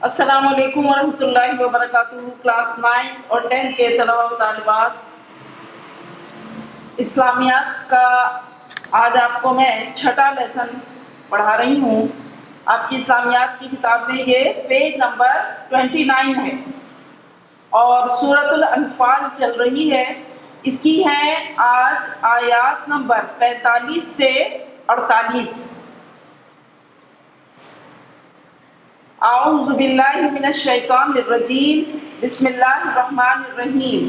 السلام علیکم ورحمۃ اللہ وبرکاتہ۔ کلاس 9 اور 10 کے طلباء و طالبات، اسلامیات کا آج آپ کو میں 6واں لیسن پڑھا رہی ہوں۔ آپ کی اسلامیات کی کتاب میں یہ پیج نمبر 29 ہے اور سورۃ الانفال چل رہی ہے۔ اس کی ہیں آج آیات نمبر 45 سے 48۔ اعوذ باللہ من الشیطان الرجیم، بسم اللہ الرحمن الرحیم۔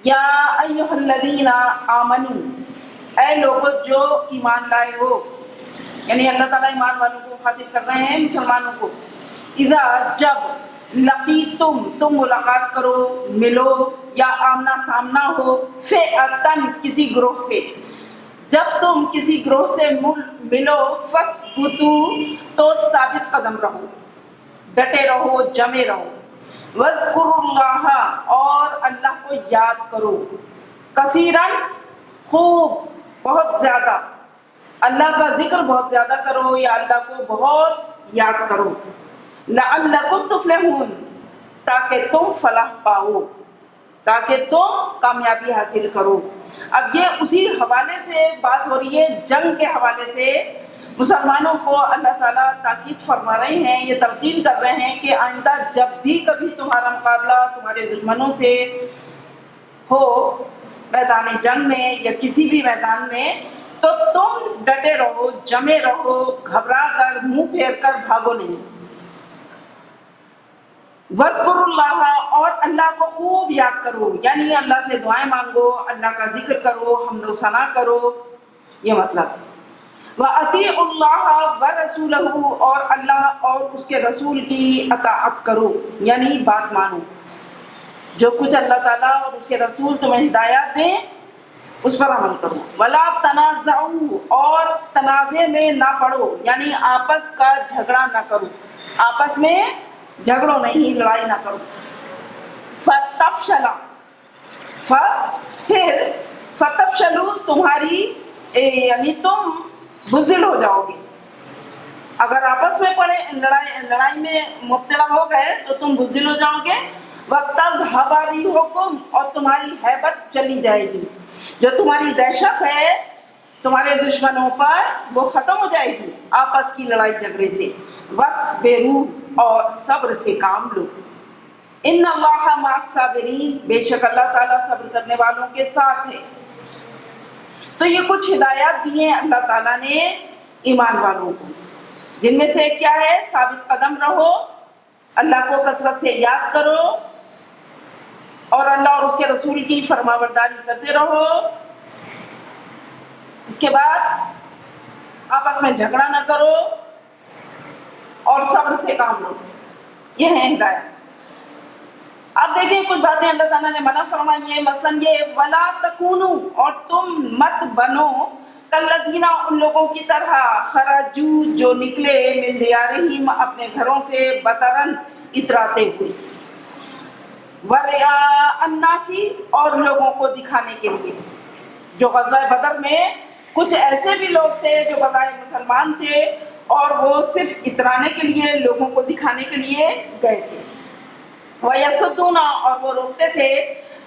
یا ایھا الذین آمنوا، اے لوگو جو ایمان لائے ہو، یعنی اللہ تعالیٰ ایمان والوں کو مخاطب کر رہے ہیں، مسلمانوں کو۔ اذا جب لقیتم تم ملاقات کرو، ملو یا آمنا سامنا ہو، فئتن کسی گروہ سے، جب تم کسی گروہ سے ملو، فثبتوا تو ثابت قدم رہو، ڈٹے رہو، جمے رہو۔ واذکروا اللہ، اور اللہ کو یاد کرو، کثیراً خوب، بہت زیادہ، اللہ کا ذکر بہت زیادہ کرو یا اللہ کو بہت یاد کرو۔ لعلکم تفلحون، تاکہ تم فلاح پاؤ، تاکہ تم کامیابی حاصل کرو۔ اب یہ اسی حوالے سے بات ہو رہی ہے، جنگ کے حوالے سے مسلمانوں کو اللہ تعالیٰ تاکید فرما رہے ہیں، یہ تلقین کر رہے ہیں کہ آئندہ جب بھی کبھی تمہارا مقابلہ تمہارے دشمنوں سے ہو، میدان جنگ میں یا کسی بھی میدان میں، تو تم ڈٹے رہو، جمے رہو، گھبرا کر منہ پھیر کر بھاگو نہیں۔ وَاذْكُرُوا اللَّهَ، اور اللہ کو خوب یاد کرو، یعنی اللہ سے دعائیں مانگو، اللہ کا ذکر کرو، حمد و ثنا کرو، یہ مطلب۔ وَأَطِيعُوا اللَّهَ وَرَسُولَهُ، اور اللہ اور اس کے رسول کی اطاعت کرو، یعنی بات مانو، جو کچھ اللہ تعالیٰ اور اس کے رسول تمہیں ہدایات دیں اس پر عمل کرو۔ وَلَا تَنَازَعُوا، اور تنازع میں نہ پڑو، یعنی آپس کا جھگڑا نہ کرو، آپس میں جھگڑو نہیں، لڑائی نہ کرو۔ فَتَفْشَلَ، پھر فتفشلوا، تمہاری یعنی تم بزدل ہو جاؤ گے۔ اگر آپس میں پڑے لڑائی میں مبتلا ہو گئے تو تم بزدل ہو جاؤ گے۔ وَتَذْهَبَ رِيحُكُمْ، اور تمہاری ہیبت چلی جائے گی، جو تمہاری دہشت ہے تمہارے دشمنوں پر وہ ختم ہو جائے گی آپس کی لڑائی جھگڑے سے۔ وَاصْبِرُوا، اور صبر سے کام لو۔ ان اللہ مع الصابرین، بے شک اللہ تعالیٰ صبر کرنے والوں کے ساتھ ہے۔ تو یہ کچھ ہدایات دی ہیں اللہ تعالیٰ نے ایمان والوں کو، جن میں سے کیا ہے؟ ثابت قدم رہو، اللہ کو کثرت سے یاد کرو، اور اللہ اور اس کے رسول کی فرما برداری کرتے رہو۔ اس کے بعد آپس میں جھگڑا نہ کرو اور صبر سے کام لو، یہ ہے ہدایت۔ اب دیکھیں کچھ باتیں اللہ تعالیٰ نے منع فرمائی ہیں، مثلاً یہ وَلَا تَكُونُوا، اور تم مت بنو کالذین، ان لوگوں کی طرح خرجوا، جو نکلے من دیارہم، اپنے گھروں سے، بطرًا، اتراتے ہوئے، وَرِئَاءَ النَّاسِ، اور لوگوں کو دکھانے کے لیے۔ جو غزوہ بدر میں کچھ ایسے بھی لوگ تھے جو بظاہر مسلمان تھے اور وہ صرف اترانے کے لیے، لوگوں کو دکھانے کے لیے گئے تھے۔ وَيَصُدُّونَ، اور وہ روکتے تھے،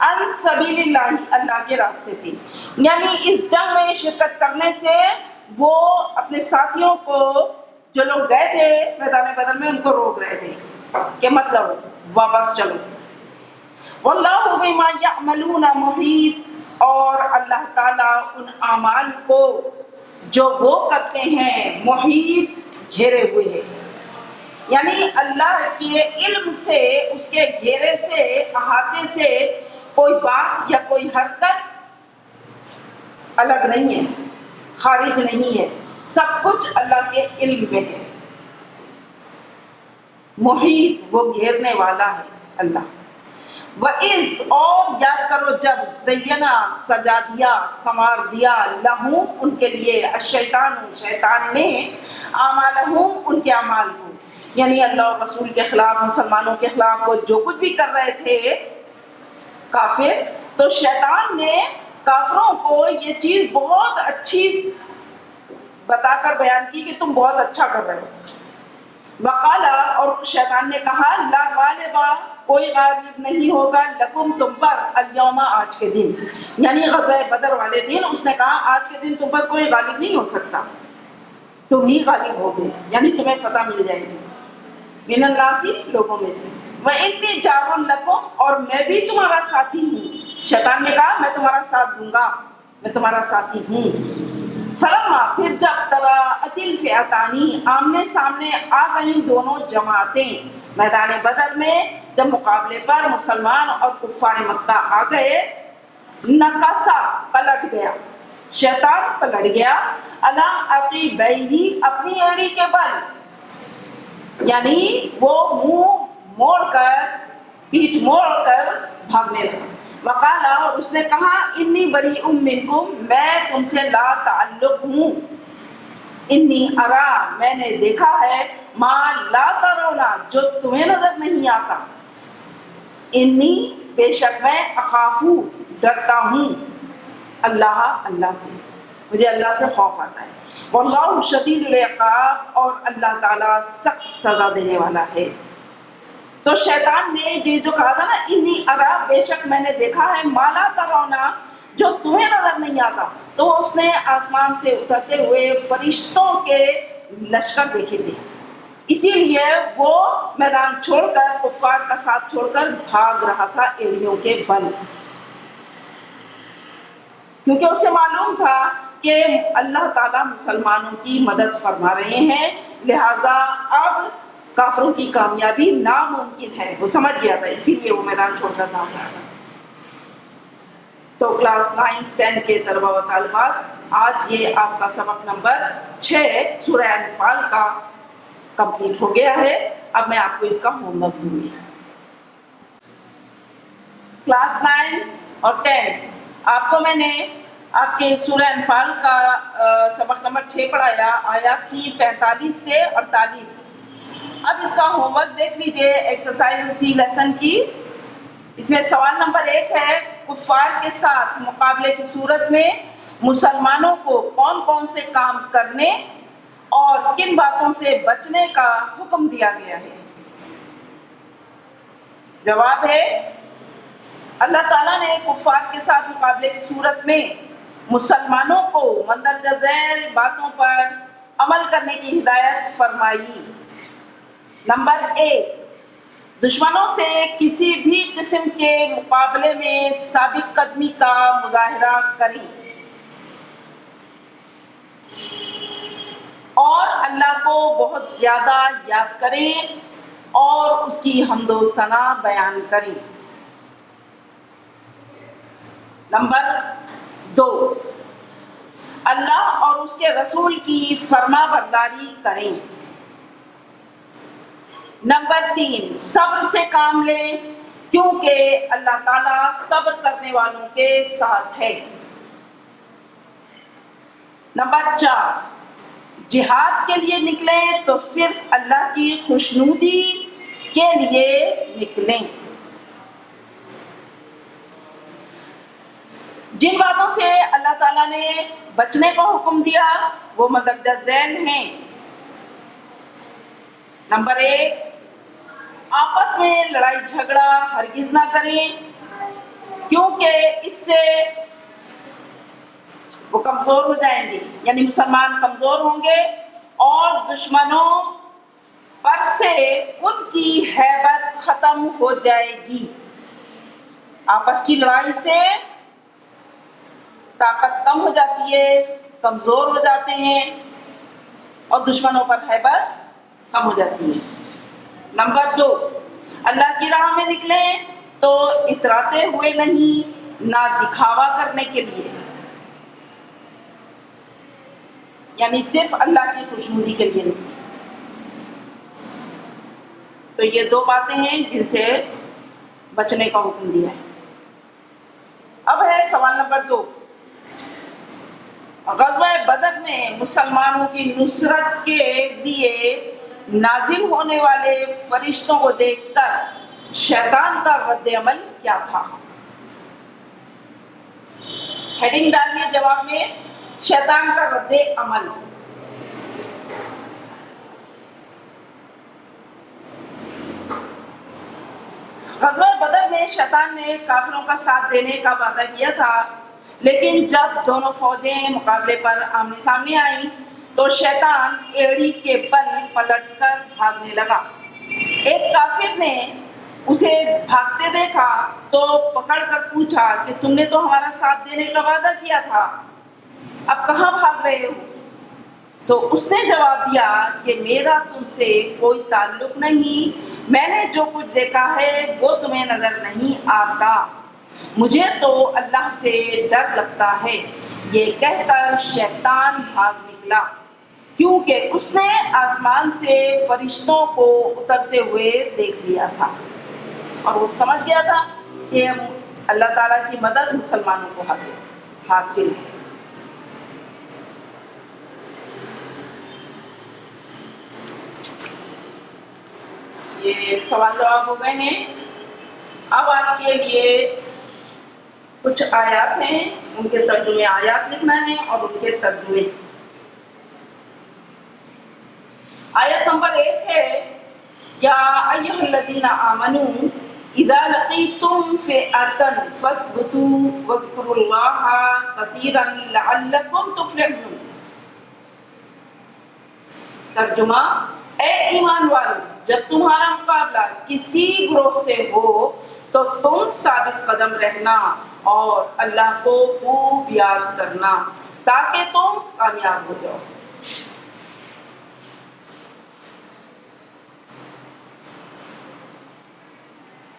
عن سبیل اللہ، اللہ کے راستے سے، یعنی اس جنگ میں شرکت کرنے سے وہ اپنے ساتھیوں کو، جو لوگ گئے تھے میدان بدر میں، ان کو روک رہے تھے کہ مطلب واپس چلو۔ وَاللَّهُ بِمَا يَعْمَلُونَ مُحِيطٌ، اور اللہ تعالیٰ ان اعمال کو جو وہ کرتے ہیں محیط، گھیرے ہوئے ہے، یعنی اللہ کے علم سے، اس کے گھیرے سے، احاطے سے کوئی بات یا کوئی حرکت الگ نہیں ہے، خارج نہیں ہے، سب کچھ اللہ کے علم میں ہے۔ محیط، وہ گھیرنے والا ہے اللہ۔ وَإِذْ، اور یاد کرو جب، زینا، سجا دیا، سنوار دیا، لہم، ان کے لیے، الشیطان، شیطان نے، اعمالہم، ان کے اعمال کو، یعنی اللہ اور رسول کے خلاف، مسلمانوں کے خلاف وہ جو کچھ بھی کر رہے تھے کافر، تو شیطان نے کافروں کو یہ چیز بہت اچھی بتا کر بیان کی کہ تم بہت اچھا کر رہے ہو۔ وقالا اور شیطان نے کہا لا غالبا کوئی غالب نہیں ہوگا لکم تم پر الیوم آج کے دن، یعنی غزوہ بدر والے دن اس نے کہا آج کے دن تم پر کوئی غالب نہیں ہو سکتا، تم ہی غالب ہوگے، یعنی تمہیں فتح مل جائے گی، من الناسی لوگوں میں سے، وانی جار لکم اور میں بھی تمہارا ساتھی ہوں، شیطان نے کہا میں تمہارا ساتھ دوں گا، میں تمہارا ساتھی ہوں۔ فلما پھر جب تراءت الفئتانی آمنے سامنے آ گئیں دونوں جماعتیں میدان بدر میں، جب مقابلے پر مسلمان اور کفار مکہ آ گئے، نکسا پلٹ گیا، شیطان پلٹ گیا، علی عقیبیہ اپنی ایڑی کے بل، یعنی وہ منہ موڑ کر پیٹھ موڑ کر بھاگنے لگا، وقالا اور اس نے کہا انی بریء منکم میں تم سے لا تعلق ہوں، انی ارا میں نے دیکھا ہے، ما لا ترونا جو تمہیں نظر نہیں آتا، انی بے شک میں اخافو ڈرتا ہوں، اللہ سے، مجھے اللہ سے خوف آتا ہے، واللہ شدید العقاب اور اللہ تعالیٰ سخت سزا دینے والا ہے۔ تو شیطان نے یہ جو کہا تھا نا انی ارا بے شک میں نے دیکھا ہے، مالا ترونا جو تمہیں نظر نہیں آتا، تو اس نے آسمان سے اترتے ہوئے فرشتوں کے لشکر دیکھے تھے، اسی لیے وہ میدان چھوڑ کر کفار کا ساتھ چھوڑ کر بھاگ رہا تھا ایڑیوں کے بل، کیونکہ اسے معلوم تھا کہ اللہ تعالیٰ مسلمانوں کی مدد فرما رہے ہیں، لہذا اب کافروں کی کامیابی ناممکن ہے، وہ سمجھ گیا تھا، اسی لیے وہ میدان چھوڑ کر بھاگ رہا تھا۔ تو کلاس 9 10 کے طلبہ و طالبات، آج یہ آپ کا سبق نمبر 6 سورہ انفال کا کمپلیٹ ہو گیا ہے۔ اب میں آپ کو اس کا ہوم ورک دوں گی۔ کلاس 9 اور 10 آپ کو میں نے آپ کے سورہ انفال کا سبق نمبر 6 پڑھایا، آیات تھی 45 سے 48۔ اب اس کا ہوم ورک دیکھ لیجئے، ایکسرسائز اسی لیسن کی۔ اس میں سوال نمبر 1 ہے، کفار کے ساتھ مقابلے کی صورت میں مسلمانوں کو کون کون سے کام کرنے اور کن باتوں سے بچنے کا حکم دیا گیا ہے؟ جواب ہے اللہ تعالیٰ نے کفار کے ساتھ مقابلے کی صورت میں مسلمانوں کو مندرجہ ذیل باتوں پر عمل کرنے کی ہدایت فرمائی۔ نمبر 1، دشمنوں سے کسی بھی قسم کے مقابلے میں ثابت قدمی کا مظاہرہ کریں اور اللہ کو بہت زیادہ یاد کریں اور اس کی حمد و ثنا بیان کریں۔ نمبر 2، اللہ اور اس کے رسول کی فرما برداری کریں۔ نمبر 3، صبر سے کام لیں کیونکہ اللہ تعالیٰ صبر کرنے والوں کے ساتھ ہے۔ نمبر 4، جہاد کے لیے نکلیں تو صرف اللہ کی خوشنودی کے لیے نکلیں۔ جن باتوں سے اللہ تعالیٰ نے بچنے کا حکم دیا وہ مندرجہ ذیل ہیں۔ نمبر 1، آپس میں لڑائی جھگڑا ہرگز نہ کریں کیونکہ اس سے وہ کمزور ہو جائیں گے، یعنی مسلمان کمزور ہوں گے اور دشمنوں پر سے ان کی ہیبت ختم ہو جائے گی۔ آپس کی لڑائی سے طاقت کم ہو جاتی ہے، کمزور ہو جاتے ہیں اور دشمنوں پر ہیبت کم ہو جاتی ہے۔ نمبر 2، اللہ کی راہ میں نکلیں تو اتراتے ہوئے نہیں، نہ دکھاوا کرنے کے لیے، یعنی صرف اللہ کی خوشنودی کے لیے نکلیں۔ تو یہ 2 باتیں ہیں جن سے بچنے کا حکم دیا ہے۔ اب ہے سوال نمبر 2، غزوہ بدر میں مسلمانوں کی نصرت کے لیے نازل ہونے والے فرشتوں کو دیکھ کر شیطان کا رد عمل کیا تھا؟ ہیڈنگ ڈالیے جواب میں، شیطان کا رد عمل۔ غزوہ بدر میں شیطان نے کافروں کا ساتھ دینے کا وعدہ کیا تھا، لیکن جب دونوں فوجیں مقابلے پر آمنے سامنے آئیں تو شیطان ایڑی کے بل پلٹ کر بھاگنے لگا۔ ایک کافر نے اسے بھاگتے دیکھا تو پکڑ کر پوچھا کہ تم نے تو ہمارا ساتھ دینے کا وعدہ کیا تھا، اب کہاں بھاگ رہے ہو؟ تو اس نے جواب دیا کہ میرا تم سے کوئی تعلق نہیں، میں نے جو کچھ دیکھا ہے وہ تمہیں نظر نہیں آتا، مجھے تو اللہ سے ڈر لگتا ہے۔ یہ کہہ کر شیطان بھاگ نکلا، کیونکہ اس نے آسمان سے فرشتوں کو اترتے ہوئے دیکھ لیا تھا اور وہ سمجھ گیا تھا کہ اللہ تعالیٰ کی مدد مسلمانوں کو حاصل ہے۔ یہ سوال جواب ہو گئے ہیں۔ اب آپ کے لیے کچھ آیات ہیں، ان کے ترجمے آیات لکھنا ہے اور ان کے ترجمے۔ آیت نمبر 1 ہے یا ایھا الذین آمنوا اذا لقیتم فئۃ فاثبتوا واذکروا اللہ کثیرا لعلکم تفلحون۔ ترجمہ: اے ایمان والو، جب تمہارا مقابلہ کسی گروہ سے ہو تو تم ثابت قدم رہنا اور اللہ کو خوب یاد کرنا تاکہ تم کامیاب ہو جاؤ۔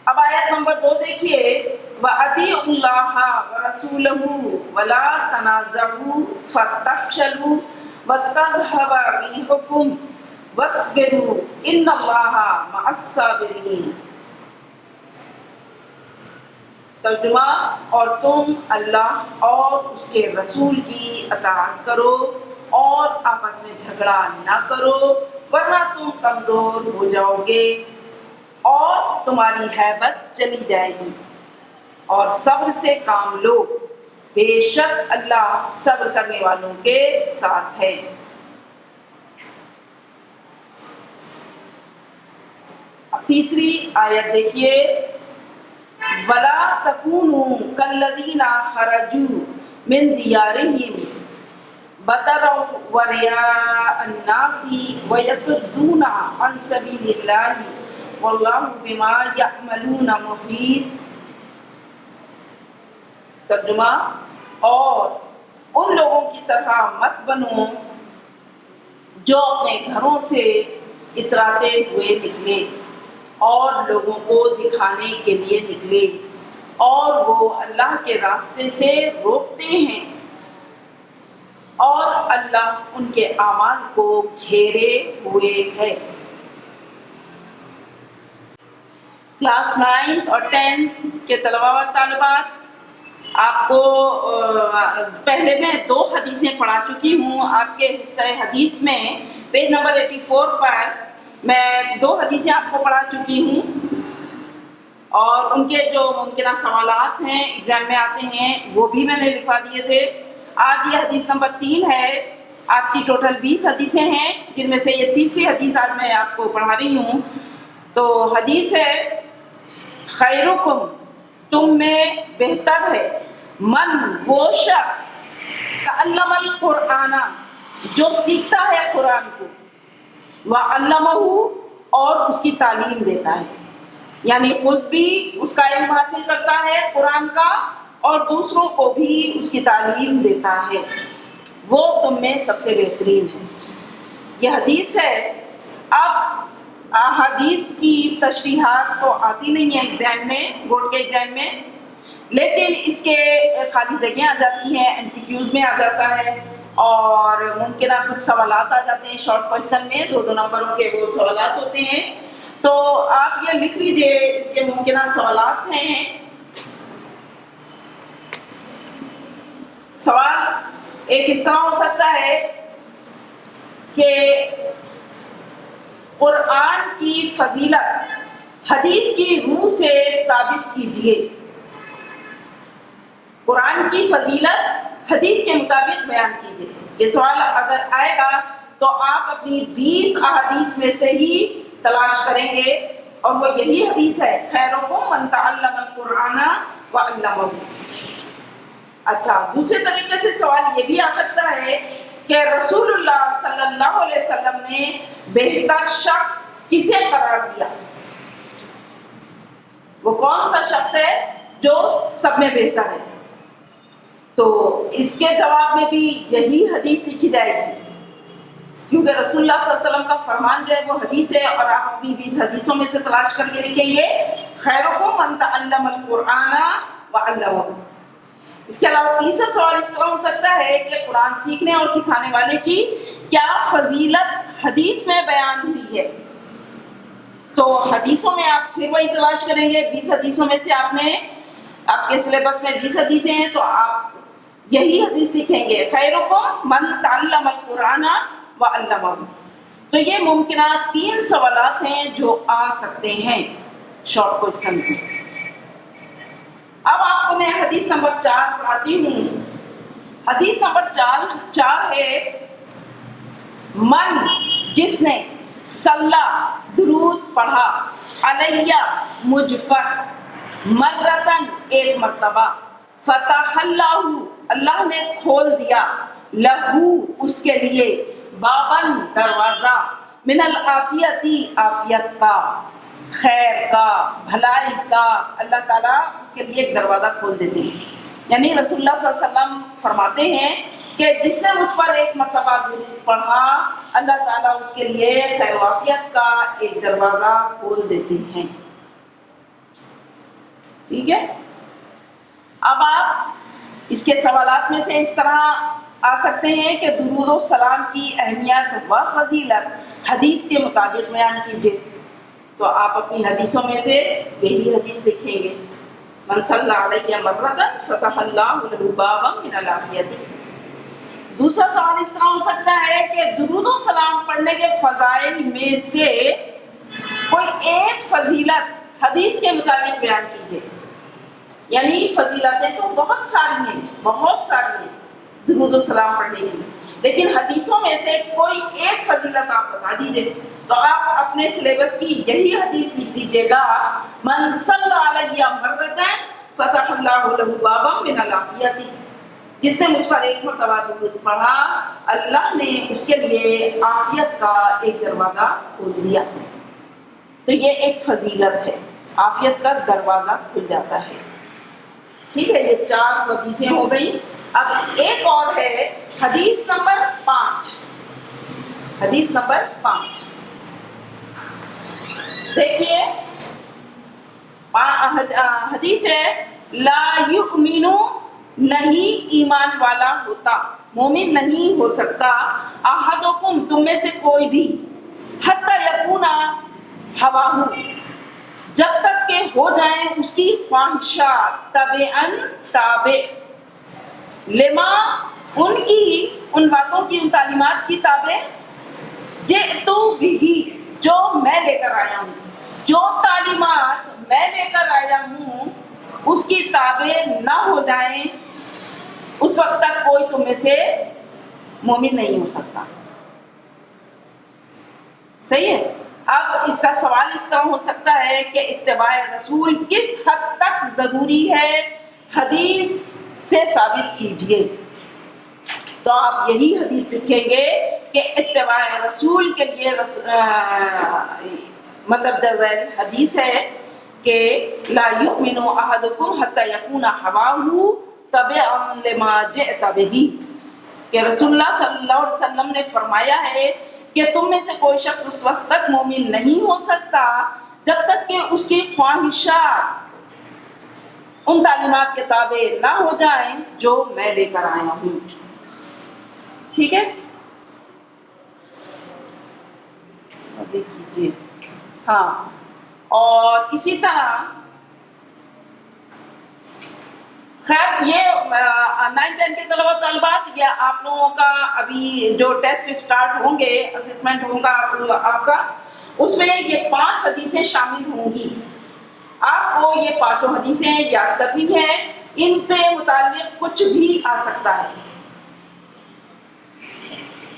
اب آیت نمبر 2 دیکھیے، وَأَطِیعُوا اللَّهَ وَرَسُولَهُ وَلَا تَنَازَعُوا فَتَفْشَلُوا وَتَذْهَبَ رِيحُكُمْ وَاصْبِرُوا إِنَّ اللَّهَ مَعَ الصَّابِرِينَ۔ ترجمہ: اور تم اللہ اور اس کے رسول کی اطاعت کرو اور آپس میں جھگڑا نہ کرو ورنہ تم کمزور ہو جاؤ گے اور تمہاری ہیبت چلی جائے گی، اور صبر سے کام لو، بے شک اللہ صبر کرنے والوں کے ساتھ ہے۔ اب تیسری آیت دیکھیے، وَلَا تَكُونُوا كَالَّذِينَ خَرَجُوا مِن دِيَارِهِمْ بَطَرًا وَرِئَاءَ النَّاسِ وَيَصُدُّونَ عَن سَبِيلِ اللَّهِ وَاللَّهُ بِمَا يَعْمَلُونَ مُحِيطٌ۔ ترجمہ: اور ان لوگوں کی طرح مت بنو جو اپنے گھروں سے اتراتے ہوئے نکلے اور لوگوں کو دکھانے کے لیے نکلے، اور وہ اللہ کے راستے سے روکتے ہیں، اور اللہ ان کے اعمال کو گھیرے ہوئے ہے۔ کلاس 9 اور 10 کے طلباء و طالبات، آپ کو پہلے میں 2 حدیثیں پڑھا چکی ہوں۔ آپ کے حصہ حدیث میں پیج نمبر 84 پر میں 2 حدیثیں آپ کو پڑھا چکی ہوں، اور ان کے جو ممکنہ سوالات ہیں ایگزام میں آتے ہیں وہ بھی میں نے لکھوا دیے تھے۔ آج یہ حدیث نمبر 3 ہے۔ آپ کی ٹوٹل 20 حدیثیں ہیں، جن میں سے یہ تیسری حدیث آج میں آپ کو پڑھا رہی ہوں۔ تو حدیث ہے، خیرکم، تم میں بہتر ہے، من، وہ شخص، تعلم القرآن، جو سیکھتا ہے قرآن کو، وعلمہ، اور اس کی تعلیم دیتا ہے، یعنی خود بھی اس کا علم حاصل کرتا ہے قرآن کا اور دوسروں کو بھی اس کی تعلیم دیتا ہے، وہ تم میں سب سے بہترین ہے۔ یہ حدیث ہے۔ اب احادیث کی تشریحات تو آتی نہیں ہے ایگزام میں، بورڈ کے ایگزام میں، لیکن اس کے خالی جگہیں آ جاتی ہیں، MCQs میں آ جاتا ہے، اور ممکنہ کچھ سوالات آ جاتے ہیں شارٹ کوئسچن میں، 2 نمبروں کے وہ سوالات ہوتے ہیں۔ تو آپ یہ لکھ لیجئے، اس کے ممکنہ سوالات ہیں۔ سوال ایک اس طرح ہو سکتا ہے کہ قرآن کی فضیلت حدیث کی روح سے ثابت کیجئے۔ قرآن کی فضیلت حدیث کے مطابق بیان کیجئے۔ یہ سوال اگر آئے گا تو آپ اپنی 20 احادیث میں سے ہی تلاش کریں گے اور وہ یہی حدیث ہے خیرکم من تعلم القرآن وعلمہ۔ اچھا، دوسرے طریقے سے سوال یہ بھی آ سکتا ہے کہ رسول اللہ صلی اللہ علیہ وسلم نے بہتر شخص کسے قرار دیا؟ وہ کون سا شخص ہے جو سب میں بہتر ہے؟ تو اس کے جواب میں بھی یہی حدیث لکھی جائے گی، کیونکہ رسول اللہ صلی اللہ علیہ وسلم کا فرمان جو ہے وہ حدیث ہے، اور آپ اپنی 20 حدیثوں میں سے تلاش کر کے لکھیں گے خیرکم من تعلم القرآن وعلمہ۔ اس کے علاوہ تیسرا سوال اس طرح ہو سکتا ہے کہ قرآن سیکھنے اور سکھانے والے کی کیا فضیلت حدیث میں بیان ہوئی ہے؟ تو حدیثوں میں آپ پھر وہی تلاش کریں گے، 20 حدیثوں میں سے آپ کے سلیبس میں 20 حدیثیں ہیں، تو آپ یہی حدیث سیکھیں گے خیرکم من تعلم القرآن وعلمہ۔ تو یہ ممکنہ 3 سوالات ہیں جو آ سکتے ہیں شارٹ کوئسچن میں۔ اب آپ کو میں حدیث نمبر 4 پڑھاتی ہوں۔ حدیث نمبر 4 ہے من، جس نے صلی درود پڑھا علیہ مجھ پر مرتن ایک مرتبہ فتح اللہ نے کھول دیا لہو اس کے لیے بابن دروازہ من العافیتی عافیت کا، خیر کا، بھلائی کا، اللہ تعالیٰ اس کے لیے ایک دروازہ کھول دیتے ہیں۔ یعنی رسول اللہ صلی اللہ علیہ وسلم فرماتے ہیں کہ جس نے مجھ پر ایک مرتبہ درود پڑھا اللہ تعالیٰ اس کے لیے خیر و عافیت کا ایک دروازہ کھول دیتے ہیں۔ ٹھیک ہے، اب آپ اس کے سوالات میں سے اس طرح آ سکتے ہیں کہ درود و سلام کی اہمیت و فضیلت حدیث کے مطابق بیان کیجیے۔ تو آپ اپنی حدیثوں میں سے یہی حدیث لکھیں گے من صلی علیہ مرتن فتح اللہ لہ بابا من العافیت۔ دوسرا سوال اس طرح ہو سکتا ہے کہ درود و سلام پڑھنے کے فضائل میں سے کوئی ایک فضیلت حدیث کے مطابق بیان کیجیے۔ یعنی فضیلتیں تو بہت ساری ہیں درود و سلام پڑھنے کی، لیکن حدیثوں میں سے کوئی ایک فضیلت آپ بتا دیجیے۔ تو آپ اپنے سلیبس کی یہی حدیث لکھ دیجیے گا من صلی علیہ مرتن فتح اللہ لہ بابا من العافیت۔ جس نے مجھ پر ایک مرتبہ درود پڑھا اللہ نے اس کے لیے عافیت کا ایک دروازہ کھول دیا۔ تو یہ ایک فضیلت ہے، عافیت کا دروازہ کھل جاتا ہے۔ ٹھیک ہے، یہ 4 حدیثیں ہو گئی۔ اب ایک اور ہے حدیث نمبر 5۔ حدیث نمبر 5 دیکھیے، حدیث ہے لا یؤمن، نہیں ایمان والا ہوتا، مومن نہیں ہو سکتا، احدکم تم میں سے کوئی بھی، حتی یکون ہواہ، جب تک کہ ہو جائیں اس کی خواہشات تابعاً تابع لما، ان باتوں کی، ان تعلیمات کی تابع جئتو بہ، جو میں لے کر آیا ہوں، جو تعلیمات میں لے کر آیا ہوں اس کی تابع نہ ہو جائیں اس وقت تک کوئی تم میں سے مومن نہیں ہو سکتا۔ صحیح ہے۔ اب اس کا سوال اس طرح ہو سکتا ہے کہ اتباع رسول کس حد تک ضروری ہے، حدیث سے ثابت کیجئے۔ تو آپ یہی حدیث لکھیں گے کہ اتباع رسول کے لیے مطلب حدیث ہے کہ لا یؤمن احدکم حتی یکون ہواہ تبعا لما جئت بہ، کہ رسول اللہ صلی اللہ علیہ وسلم نے فرمایا ہے کہ تم میں سے کوئی شخص اس وقت تک مومن نہیں ہو سکتا جب تک کہ اس کی خواہشات ان تعلیمات کے تابع نہ ہو جائیں جو میں لے کر آیا ہوں۔ ٹھیک ہے، دیکھ لیجیے۔ ہاں، اور اسی طرح خیر یہ 9-10 کے طلبہ طالبات، یا آپ لوگوں کا ابھی جو ٹیسٹ اسٹارٹ ہوں گے، اسسمنٹ ہوگا آپ کا، اس میں یہ 5 حدیثیں شامل ہوں گی۔ آپ کو یہ 5 حدیثیں یاد کرنی ہیں، ان کے متعلق کچھ بھی آ سکتا ہے۔